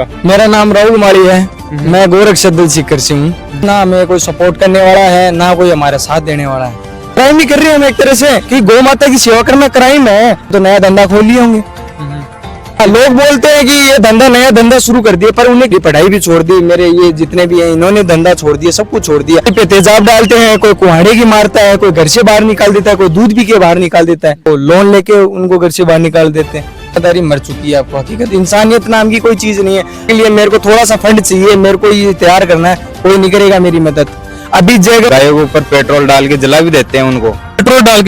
आपका? मेरा नाम राहुल माली है। मैं गोरख सदल सीकर से हूँ। ना हमें कोई सपोर्ट करने वाला है, ना कोई हमारा साथ देने वाला है। क्राइम ही कर रहे हैं हम एक तरह से कि गौ माता की सेवा करना क्राइम है, तो नया धंधा खोल लिए होंगे। लोग बोलते हैं कि ये धंधा नया धंधा शुरू कर दिया, पर उन्हें पढ़ाई भी छोड़ दी। मेरे ये जितने भी हैं इन्होंने धंधा छोड़ दिया, सब कुछ छोड़ दिया। पे तेजाब डालते हैं, कोई कुहाड़े की मारता है, कोई घर से बाहर निकाल देता है, कोई दूध पी के बाहर निकाल देता है, तो लोन लेके उनको घर से बाहर निकाल देते हैं। ईमानदारी मर चुकी है आपको। हकीकत इंसानियत नाम की कोई चीज नहीं है। इसके लिए मेरे को थोड़ा सा फंड चाहिए, मेरे को ये तैयार करना है, कोई नहीं करेगा मेरी मदद। अभी जगह गायों के ऊपर पेट्रोल डाल के जला भी देते हैं उनको। पेट्रोल डाल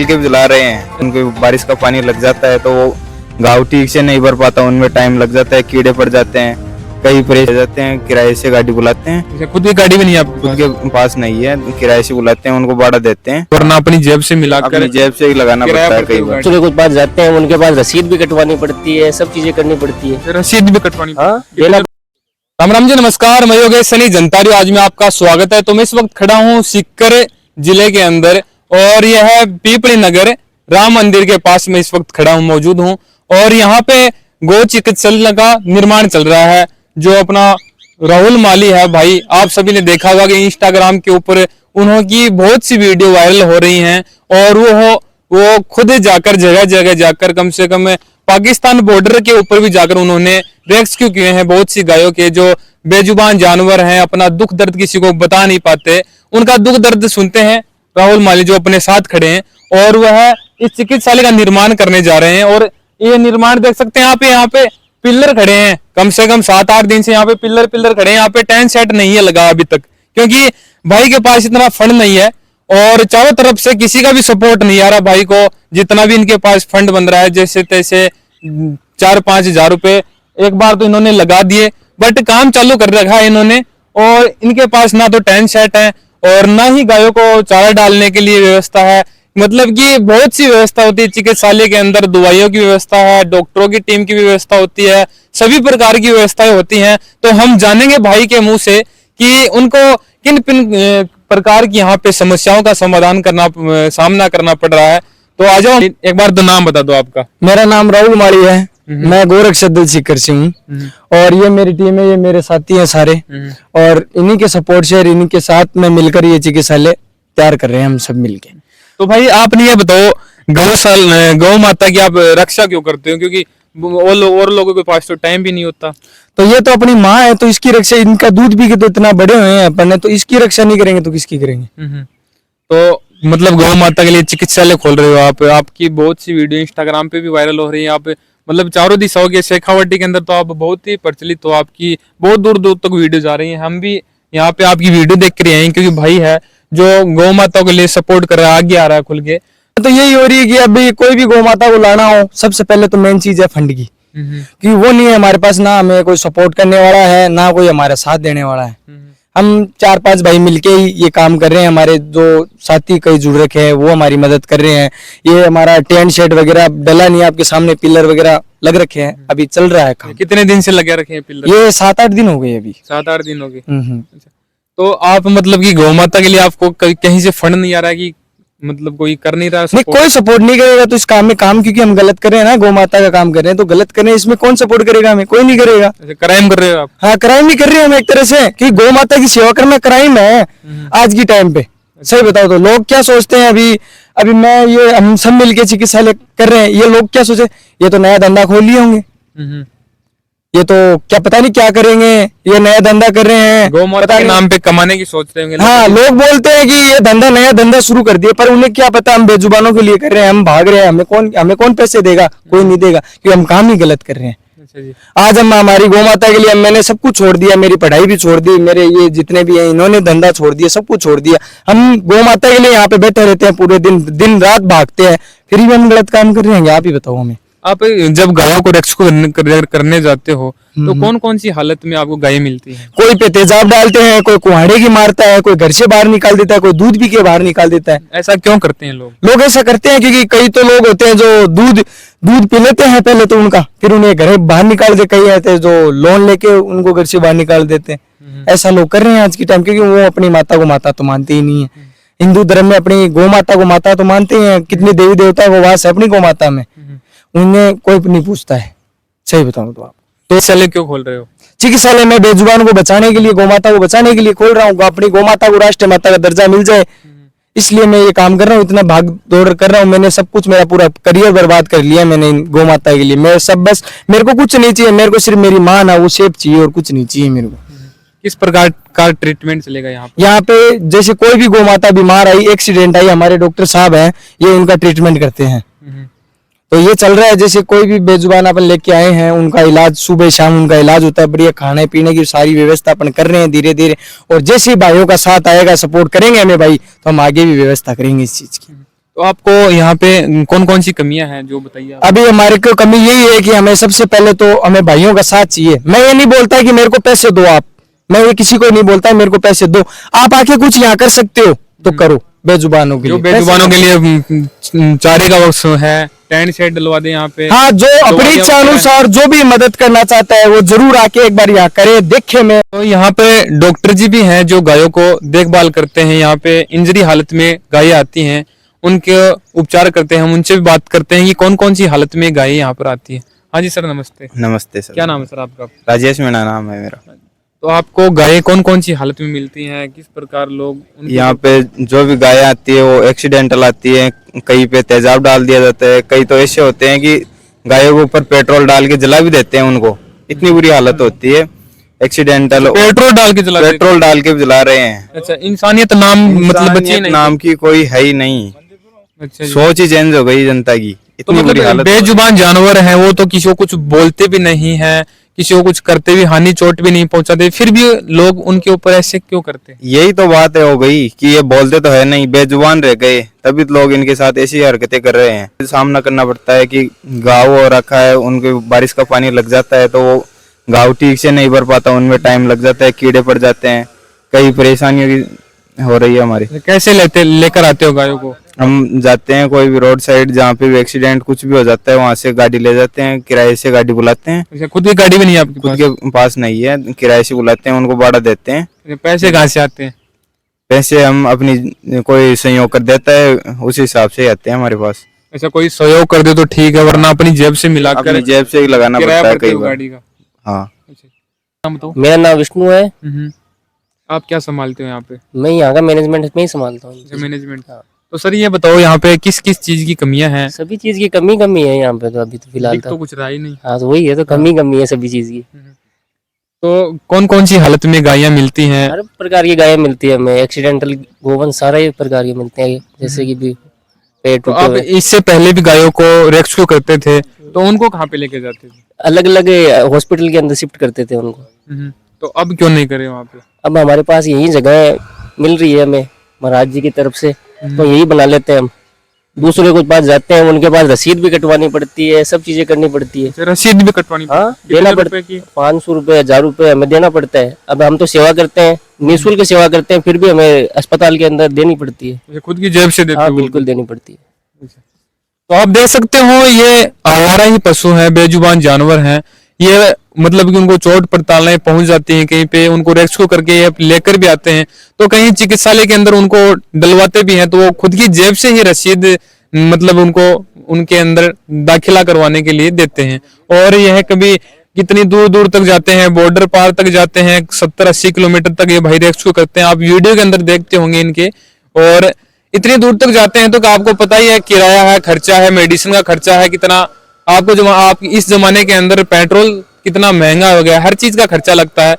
के भी जला रहे हैं। उनको बारिश का पानी लग जाता है तो वो घाव ठीक से नहीं भर पाता, उनमें टाइम लग जाता है, कीड़े पड़ जाते हैं, कई परेशान हो जाते हैं। किराए से गाड़ी बुलाते हैं। खुद की गाड़ी भी नहीं है आपको? खुद के पास नहीं है, किराए से बुलाते हैं, उनको भाड़ा देते हैं, वरना अपनी जेब से मिलाकर अपनी जेब से ही लगाना पड़ता है। कई बार दूसरे के पास जाते हैं, उनके पास रसीद भी कटवानी पड़ती है, सब चीजें करनी पड़ती है, रसीद भी कटवानी। देना। राम राम जी, नमस्कार। मैं योगेश सनी जनतारी, आज में आपका स्वागत है। तो मैं इस वक्त खड़ा हूँ सीकर जिले के अंदर, और यह है पीपली नगर राम मंदिर के पास में इस वक्त खड़ा हूँ, मौजूद हूँ। और यहाँ पे गौ चिकित्सालय का निर्माण चल रहा है, जो अपना राहुल माली है भाई। आप सभी ने देखा होगा कि इंस्टाग्राम के ऊपर उन्होंने बहुत सी वीडियो वायरल हो रही हैं, और वो खुद जाकर जगह जगह जाकर कम से कम पाकिस्तान बॉर्डर के ऊपर भी जाकर उन्होंने रेस्क्यू किए हैं बहुत सी गायों के, जो बेजुबान जानवर हैं, अपना दुख दर्द किसी को बता नहीं पाते। उनका दुख दर्द सुनते हैं राहुल माली, जो अपने साथ खड़े हैं, और वह इस चिकित्सालय का निर्माण करने जा रहे हैं। और ये निर्माण देख सकते हैं यहाँ पे पिलर खड़े हैं, कम से कम 7-8 दिन से यहाँ पे पिलर खड़े हैं। यहाँ पे टेंट सेट नहीं है लगा अभी तक, क्योंकि भाई के पास इतना फंड नहीं है, और चारों तरफ से किसी का भी सपोर्ट नहीं आ रहा भाई को। जितना भी इनके पास फंड बन रहा है, जैसे तैसे 4-5 हजार रुपए एक बार तो इन्होंने लगा दिए, बट काम चालू कर रखा है इन्होंने। और इनके पास ना तो टेंट सेट है, और ना ही गायों को चारा डालने के लिए व्यवस्था है। मतलब कि बहुत सी व्यवस्था होती है चिकित्सालय के अंदर, दवाइयों की व्यवस्था है, डॉक्टरों की टीम की व्यवस्था होती है, सभी प्रकार की व्यवस्थाएं होती हैं। तो हम जानेंगे भाई के मुंह से कि उनको किन प्रकार की यहाँ पे समस्याओं का सामना करना पड़ रहा है। तो आ जाओ, एक बार तो नाम बता दो आपका। मेरा नाम राहुल माली है। मैं गोरख सदल सीकर से हूँ, और ये मेरी टीम है, ये मेरे साथी हैं सारे, और इन्हीं के सपोर्ट से, इन्हीं के साथ में मिलकर ये चिकित्सालय तैयार कर रहे हैं हम सब मिलके। तो भाई आपने ये बताओ, गौ माता की आप रक्षा क्यों करते हो? क्योंकि और लोगों के पास तो टाइम भी नहीं होता। तो ये तो अपनी माँ है, तो इसकी रक्षा, इनका दूध पी के तो इतना बड़े हुए हैं अपन ने, तो इसकी रक्षा नहीं करेंगे तो किसकी करेंगे? तो मतलब गौ माता के लिए चिकित्सालय खोल रहे हो आप। आपकी बहुत सी वीडियो इंस्टाग्राम पे भी वायरल हो रही है। आप मतलब चारों दिशाओं के, शेखावाटी के अंदर तो आप बहुत ही प्रचलित हो, आपकी बहुत दूर दूर तक वीडियो जा रही है। हम भी यहाँ पे आपकी वीडियो देख कर आए हैं, क्योंकि भाई है जो गौ माता के लिए सपोर्ट कर रहा है, आगे आ रहा है खुल के। तो यही हो रही है कि अभी कोई भी गौ माता को लाना हो, सबसे पहले तो मेन चीज है फंड की, कि वो नहीं है हमारे पास। ना हमें कोई सपोर्ट करने वाला है, ना कोई हमारा साथ देने वाला है। हम 4-5 भाई मिलके ही ये काम कर रहे हैं। हमारे जो साथी कई जुड़ रखे हैं वो हमारी मदद कर रहे हैं। ये हमारा टेंट शेड वगैरह डला नहीं, आपके सामने पिलर वगैरह लग रखे हैं, अभी चल रहा है काम। कितने दिन से लगे रखे हैं पिलर? ये 7-8 दिन हो गए अभी। 7-8 दिन हो गए। तो आप मतलब कि गौ माता के लिए आपको कहीं से फंड नहीं आ रहा है, कि मतलब कोई कर नहीं रहा? नहीं, कोई सपोर्ट नहीं करेगा तो इस काम में, क्योंकि हम गलत कर रहे हैं ना, गौ माता का काम कर रहे हैं, तो गलत कर रहे हैं, इसमें कौन सपोर्ट करेगा हमें? कोई नहीं करेगा। क्राइम कर रहे हो आप? हाँ, क्राइम ही कर रहे हैं हम एक तरह से, कि गौ माता की सेवा करना क्राइम है आज की टाइम पे। सही बताओ तो लोग क्या सोचते हैं? अभी हम सब मिलके चिकित्सालय कर रहे हैं, ये लोग क्या सोचे, ये तो नया धंधा खोल लिए होंगे, ये तो क्या पता नहीं क्या करेंगे, ये नया धंधा कर रहे हैं, गौ माता के नाम पे कमाने की सोच रहे होंगे। हाँ, लोग बोलते हैं कि ये नया धंधा शुरू कर दिया, पर उन्हें क्या पता हम बेजुबानों के लिए कर रहे हैं, हम भाग रहे हैं, हमें कौन पैसे देगा? कोई नहीं देगा, क्योंकि हम काम ही गलत कर रहे हैं। आज हम हमारी गौ माता के लिए मैंने सब कुछ छोड़ दिया, मेरी पढ़ाई भी छोड़ दी, मेरे ये जितने भी हैं इन्होंने धंधा छोड़ दिया, सब कुछ छोड़ दिया। हम गौ माता के लिए यहाँ पे बैठे रहते हैं, पूरे दिन रात भागते हैं, फिर भी हम गलत काम कर रहे हैं। आप ही बताओ हमें। आप जब गायों को रेस्क्यू करने जाते हो, तो कौन कौन सी हालत में आपको गायें मिलती हैं? कोई पे तेजाब डालते हैं, कोई कुहाड़े की मारता है, कोई घर से बाहर निकाल देता है, कोई दूध पी के बाहर निकाल देता है। ऐसा क्यों करते हैं लोग? लोग ऐसा करते हैं क्योंकि कई तो लोग होते हैं जो दूध पी लेते हैं पहले तो उनका, फिर उन्हें घर बाहर निकाल दे। कई ऐसे जो लोन लेके उनको घर से बाहर निकाल देते हैं। ऐसा लोग कर रहे हैं आज की टाइम, क्योंकि वो अपनी माता को माता तो मानते ही नहीं है। हिंदू धर्म में अपनी गौ माता को माता तो मानते हैं, कितने देवी देवता को वास है अपनी गौ माता में, उन्हें कोई नहीं पूछता है। सही बताऊं तो आप चिकित्सालय क्यों खोल रहे हो? चिकित्सालय में बेजुबान को बचाने के लिए, गौमाता को बचाने के लिए खोल रहा हूँ। अपनी गौमाता को राष्ट्रीय माता का दर्जा मिल जाए, इसलिए मैं ये काम कर रहा हूँ। इतना भाग दौड़ कर रहा हूँ। मैंने सब कुछ, मेरा पूरा करियर बर्बाद कर लिया मैंने गौमाता के लिए। मैं सब, बस मेरे को कुछ नहीं चाहिए, मेरे को सिर्फ मेरी माँ ना वो शेप चाहिए और कुछ नहीं चाहिए मेरे को। किस प्रकार का ट्रीटमेंट चलेगा यहाँ पे? यहाँ पे जैसे कोई भी गौमाता बीमार आई, एक्सीडेंट आई, हमारे डॉक्टर साहब हैं, ये उनका ट्रीटमेंट करते हैं। तो ये चल रहा है। जैसे कोई भी बेजुबान अपन लेके आए हैं, उनका इलाज सुबह शाम उनका इलाज होता है। बढ़िया खाने पीने की सारी व्यवस्था अपन कर रहे हैं धीरे धीरे। और जैसे ही भाइयों का साथ आएगा, सपोर्ट करेंगे हमें भाई, तो हम आगे भी व्यवस्था करेंगे इस चीज की। तो आपको यहाँ पे कौन कौन सी कमियां हैं जो बताइए आप? अभी हमारे को कमी यही है कि हमें सबसे पहले तो हमें भाइयों का साथ चाहिए। मैं ये नहीं बोलता कि मेरे को पैसे दो आप, मैं ये किसी को नहीं बोलता मेरे को पैसे दो। आप आके कुछ यहाँ कर सकते हो तो करो बेजुबानों के जो लिए। बेजुबानों के लिए चारे का वक्त है, टेंट सेट डलवा दे यहाँ पे। हाँ, जो अपनी इच्छा अनुसार जो भी मदद करना चाहता है वो जरूर आके एक बार यहाँ करे, देखे। मैं तो यहाँ पे डॉक्टर जी भी हैं जो गायों को देखभाल करते हैं। यहाँ पे इंजरी हालत में गायें आती हैं, उनके उपचार करते हैं। हम उनसे भी बात करते हैं कि कौन कौन सी हालत में गायें यहाँ पर आती है। हाँ जी सर, नमस्ते। नमस्ते सर। क्या नाम है सर आपका? राजेश मीणा नाम है मेरा। तो आपको गायें कौन कौन सी हालत में मिलती हैं, किस प्रकार लोग यहाँ पे जो भी गाय आती है वो एक्सीडेंटल आती है, कहीं पे तेजाब डाल दिया जाता है, कई तो ऐसे होते हैं कि गायों के ऊपर पेट्रोल डाल के जला भी देते हैं उनको, इतनी बुरी हालत होती है। एक्सीडेंटल पेट्रोल डाल के जला रहे हैं। अच्छा, इंसानियत नाम मतलब बची नहीं। नाम की कोई है ही नहीं। अच्छा जी। सोच ही चेंज हो गई जनता की, तो इतनी बुरी मतलब हालत। बेजुबान जानवर हैं वो, तो किसी को कुछ बोलते भी नहीं है, किसी को कुछ करते भी, हानि चोट भी नहीं पहुंचाते, फिर भी लोग उनके ऊपर ऐसे क्यों करते हैं? यही तो बात है हो गई कि ये बोलते तो है नहीं, बेजुबान रह गए, तभी तो लोग इनके साथ ऐसी हरकतें कर रहे हैं। सामना करना पड़ता है कि घाव हो रखा है, उनके बारिश का पानी लग जाता है तो वो घाव ठीक से नहीं भर पाता, उनमें टाइम लग जाता है, कीड़े पड़ जाते हैं, कई परेशानियों की हो रही है हमारी। कैसे लेकर आते हो गायों को? हम जाते हैं कोई भी रोड साइड जहाँ पे भी एक्सीडेंट कुछ भी हो जाता है, वहां से गाड़ी ले जाते हैं, किराए से गाड़ी बुलाते हैं। अच्छा, खुद की गाड़ी भी नहीं है आपके खुद पास? के पास नहीं है, किराए से बुलाते हैं, उनको भाड़ा देते हैं। अच्छा, पैसे कहाँ से आते हैं? पैसे हम अपनी कोई संयोग कर देता है उस हिसाब से आते हैं हमारे पास। अच्छा, कोई सहयोग कर दे तो ठीक है, वरना अपनी जेब से मिलाकर अपनी जेब से ही लगाना किराया पड़ता है भरते कई हो बार। गाड़ी का। हाँ। अच्छा, नाम बताओ। मेरा नाम विष्णु है। आप क्या संभालते हो यहाँ पे? मैं यहाँ का मैनेजमेंट में ही संभालता हूँ। मैनेजमेंट। तो सर ये बताओ यहाँ पे किस किस चीज की कमियां हैं? सभी चीज की कमी है यहाँ पे तो अभी तो फिलहाल दिख तो तो। कुछ रहा ही नहीं। हाँ, तो वही है, तो कमी है सभी चीज की। तो कौन कौन सी हालत में गायें मिलती हैं? हर प्रकार की गायें मिलती है हमें, एक्सीडेंटल गोवन सारे प्रकार के मिलते हैं। जैसे कि भी पेट तो टूटे आप हुए, इससे पहले भी गायों को रेस्क्यू करते थे, तो उनको कहाँ पे लेके जाते थे? अलग अलग हॉस्पिटल के अंदर शिफ्ट करते थे उनको। तो अब क्यों नहीं करे वहाँ पे? अब हमारे पास यही जगह मिल रही है हमें महाराज जी की तरफ से, तो यही बना लेते हैं हम। दूसरे के पास जाते हैं, उनके पास रसीद भी कटवानी पड़ती है, सब चीजें करनी पड़ती है। रसीद भी कटवानी हाँ, पड़ती है? देना कितने पड़ता रुपए है। की? 500 रुपए, 1000 रुपए हमें देना पड़ता है। अब हम तो सेवा करते हैं, निःशुल्क सेवा करते हैं, फिर भी हमें अस्पताल के अंदर देनी पड़ती है। ये खुद की जेब से देते हाँ, हो? बिल्कुल देनी पड़ती है। तो आप देख सकते हो ये आवारा ही पशु हैं, बेजुबान जानवर हैं। ये मतलब कि उनको चोट पड़तालें पहुंच जाती हैं, कहीं पे उनको रेस्क्यू करके ये लेकर भी आते हैं, तो कहीं चिकित्सालय के अंदर उनको डलवाते भी हैं, तो वो खुद की जेब से ही रसीद मतलब उनको उनके अंदर दाखिला करवाने के लिए देते हैं। और यह कभी कितनी दूर दूर तक जाते हैं, बॉर्डर पार तक जाते हैं, 70-80 किलोमीटर तक ये भाई रेस्क्यू करते हैं। आप वीडियो के अंदर देखते होंगे इनके। और इतनी दूर तक जाते हैं तो आपको पता ही है, किराया है, खर्चा है, मेडिसिन का खर्चा है कितना। आपको आप इस जमाने के अंदर पेट्रोल कितना महंगा हो गया, हर चीज का खर्चा लगता है।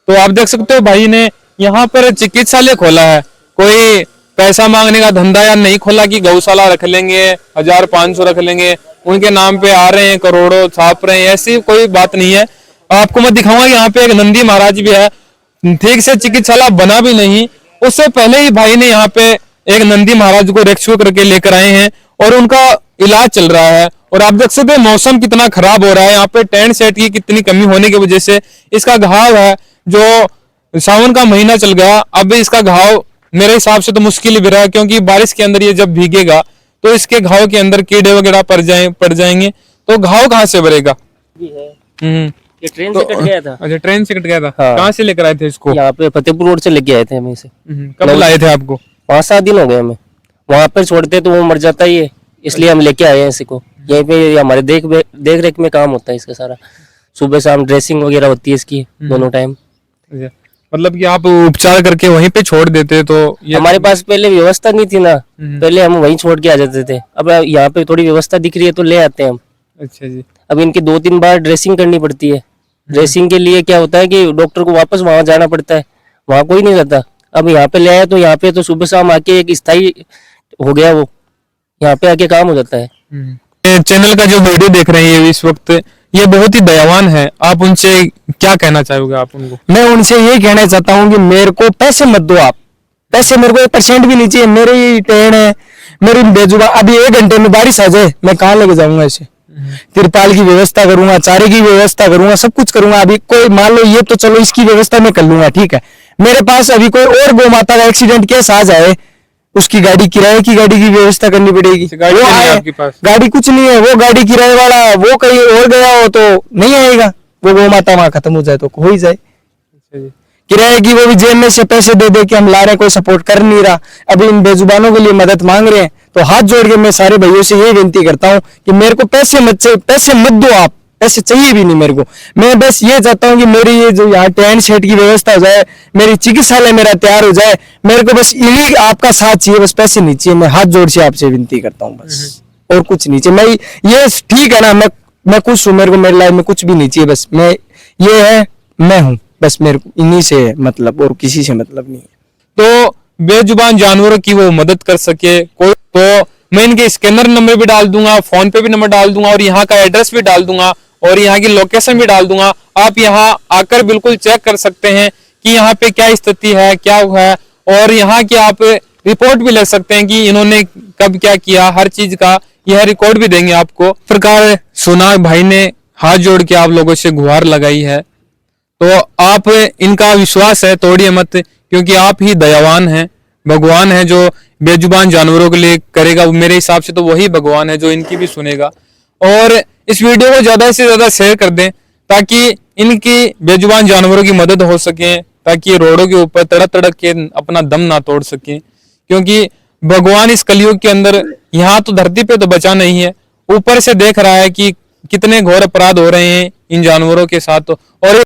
तो आप देख सकते हो भाई ने यहाँ पर चिकित्सालय खोला है, कोई पैसा मांगने का धंधा या नहीं खोला कि गौशाला रख लेंगे, 1500 रख लेंगे, उनके नाम पे आ रहे हैं, करोड़ों छाप रहे हैं, ऐसी कोई बात नहीं है। आपको मैं दिखाऊंगा, यहाँ पे एक नंदी महाराज भी है, ठीक से चिकित्सालय बना भी नहीं, उससे पहले ही भाई ने यहाँ पे एक नंदी महाराज को रेस्क्यू करके लेकर आए हैं और उनका इलाज चल रहा है। और आप देख सकते हैं मौसम कितना खराब हो रहा है, यहाँ पे टेंट सेट की कितनी कमी होने की वजह से इसका घाव है, जो सावन का महीना चल गया, अब इसका घाव मेरे हिसाब से तो मुश्किल भी रहा है, क्योंकि बारिश के अंदर ये जब भीगेगा तो इसके घाव के अंदर कीड़े वगैरह पड़ जाएंगे, तो घाव कहाँ से भरेगा? ये ट्रेन से कट गया था। अच्छा, ट्रेन से कट गया था। हाँ। कहाँ से लेकर आए थे इसको? यहाँ पे फतेहपुर रोड से लेके आए थे हम इसे। कब लाए थे आपको? 5-7 दिन हो गए हमें। वहां पर छोड़ते तो वो मर जाता ही है, इसलिए हम लेके आए हैं इसी को। यहीं पे हमारे देख रेख में काम होता है इसका सारा। सुबह शाम ड्रेसिंग वगैरह होती है इसकी दोनों टाइम। अच्छा, मतलब कि आप उपचार करके वहीं पे छोड़ देते तो ये हमारे पास पहले व्यवस्था नहीं थी ना, पहले हम वहीं छोड़ के आ जाते थे। अब यहाँ पे थोड़ी व्यवस्था दिख रही है तो ले आते हैं हम। अच्छा जी। अब इनकी 2-3 बार ड्रेसिंग करनी पड़ती है। ड्रेसिंग के लिए क्या होता है कि डॉक्टर को वापस वहां जाना पड़ता है, वहां कोई नहीं रहता। अब यहाँ पे ले आए तो यहाँ पे तो सुबह शाम आके एक स्थायी हो गया, वो यहाँ पे आके काम हो जाता है। ये चैनल का जो वीडियो देख रहे हैं ये इस वक्त, ये बहुत ही दयावान है, आप उनसे क्या कहना चाहोगे आप उनको? मैं उनसे ये कहना चाहता हूँ कि मेरे को पैसे मत दो आप, पैसे मेरे को 1% भी नहीं चाहिए। मेरे ये ट्रेन है, मेरी बेजुबान, अभी 1 घंटे में बारिश आ जाए मैं कहाँ लेके जाऊंगा इसे? तिरपाल की व्यवस्था करूंगा, चारे की व्यवस्था करूंगा, सब कुछ करूंगा। अभी कोई मान लो ये तो चलो इसकी व्यवस्था मैं कर लूंगा, ठीक है। मेरे पास अभी कोई और गौ माता का एक्सीडेंट केस आ जाए, उसकी गाड़ी, किराए की गाड़ी की व्यवस्था करनी पड़ेगी। गाड़ी वो नहीं है आए, आपके पास? गाड़ी कुछ नहीं है, वो गाड़ी किराए वाला वो कहीं और गया हो तो नहीं आएगा। वो गौ माता वहां खत्म हो जाए तो हो ही जाए। अच्छा जी। किराए की वो भी जेब में से पैसे दे दे के हम ला रहे हैं, कोई सपोर्ट कर नहीं रहा। अभी इन बेजुबानों के लिए मदद मांग रहे हैं, तो हाथ जोड़ के मैं सारे भाइयों से यही विनती करता हूँ कि मेरे को पैसे मत दो आप, पैसे चाहिए भी नहीं मेरे को। मैं बस ये चाहता हूँ कि मेरी ये जो यहाँ टेंट सेट की व्यवस्था हो जाए, मेरी चिकित्सालय मेरा तैयार हो जाए। मेरे को बस यही आपका साथ चाहिए, बस पैसे नहीं चाहिए। मैं हाथ जोड़ से आपसे विनती करता हूँ बस, और कुछ नहीं चाहिए। मैं ये ठीक है ना, मैं खुश हूँ, मेरे को मेरी लाइफ में कुछ भी नहीं चाहिए। बस मैं ये है, मैं हूँ, बस मेरे को इन्हीं से है मतलब, और किसी से मतलब नहीं है। तो बेजुबान जानवरों की वो मदद कर सके कोई, तो मैं इनके स्कैनर नंबर भी डाल दूंगा, फोन पे भी नंबर डाल दूंगा, और यहाँ का एड्रेस भी डाल दूंगा, और यहाँ की लोकेशन भी डाल दूंगा। आप यहाँ आकर बिल्कुल चेक कर सकते हैं कि यहाँ पे क्या स्थिति है, क्या हुआ है, और यहाँ की आप रिपोर्ट भी ले सकते हैं कि इन्होंने कब क्या किया, हर चीज का यह रिकॉर्ड भी देंगे आपको। इस प्रकार सोनाग भाई ने हाथ जोड़ के आप लोगों से गुहार लगाई है, तो आप इनका विश्वास है तोड़िए मत, क्योंकि आप ही दयावान हैं, भगवान है जो बेजुबान जानवरों के लिए करेगा। मेरे हिसाब से तो वही भगवान है जो इनकी भी सुनेगा। और इस वीडियो को ज्यादा से ज्यादा शेयर कर दें ताकि इनकी बेजुबान जानवरों की मदद हो सके, ताकि ये रोडों के ऊपर तड़क तड़क के अपना दम ना तोड़ सके, क्योंकि भगवान इस कलयुग के अंदर यहाँ तो धरती पे तो बचा नहीं है, ऊपर से देख रहा है कि कितने घोर अपराध हो रहे हैं इन जानवरों के साथ। और